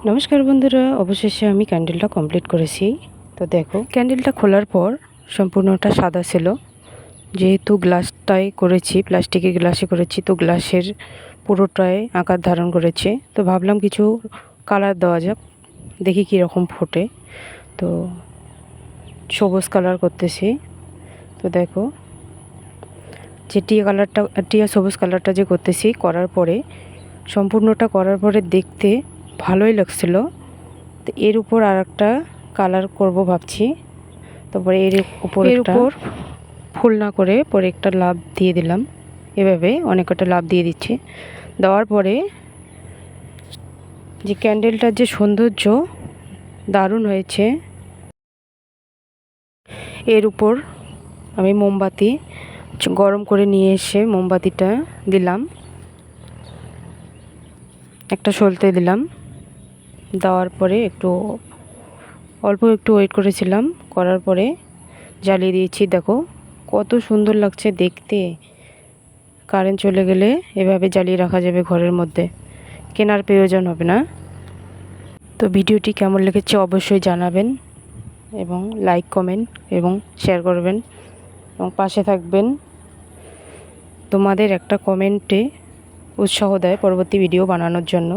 নমস্কার বন্ধুরা, অবশেষে আমি ক্যান্ডেলটা কমপ্লিট করেছি। তো দেখো, ক্যান্ডেলটা খোলার পর সম্পূর্ণটা সাদা ছিল। যেহেতু গ্লাসটাই করেছি, প্লাস্টিকের গ্লাসে করেছি, তো গ্লাসের পুরোটাই আকার ধারণ করেছে। তো ভাবলাম কিছু কালার দেওয়া যাক, দেখি কীরকম ফোটে। তো সবুজ কালার করতেছি। তো দেখো, যে টিয়া সবুজ কালারটা যে করতেছি, করার পরে সম্পূর্ণটা করার পরে দেখতে ভালোই লাগছিল। তো এর উপর আর একটা কালার করব ভাবছি। তারপরে এর উপর ফুল না করে পরে একটা লাভ দিয়ে দিলাম। এভাবে অনেক কটা লাভ দিয়ে দিচ্ছি। দেওয়ার পরে যে ক্যান্ডেলটার যে সৌন্দর্য দারুণ হয়েছে। এর উপর আমি মোমবাতি গরম করে নিয়ে এসে মোমবাতিটা দিলাম, একটা সলতে দিলাম। দেওয়ার পরে অল্প একটু ওয়েট করেছিলাম, করার পরে জ্বালিয়ে দিয়েছি। দেখো কত সুন্দর লাগছে দেখতে। কারেন্ট চলে গেলে এভাবে জ্বালিয়ে রাখা যাবে ঘরের মধ্যে, কেনার প্রয়োজন হবে না। তো ভিডিওটি কেমন লেগেছে অবশ্যই জানাবেন, এবং লাইক কমেন্ট এবং শেয়ার করবেন এবং পাশে থাকবেন। তোমাদের একটা কমেন্টে উৎসাহ দেয় পরবর্তী ভিডিও বানানোর জন্য।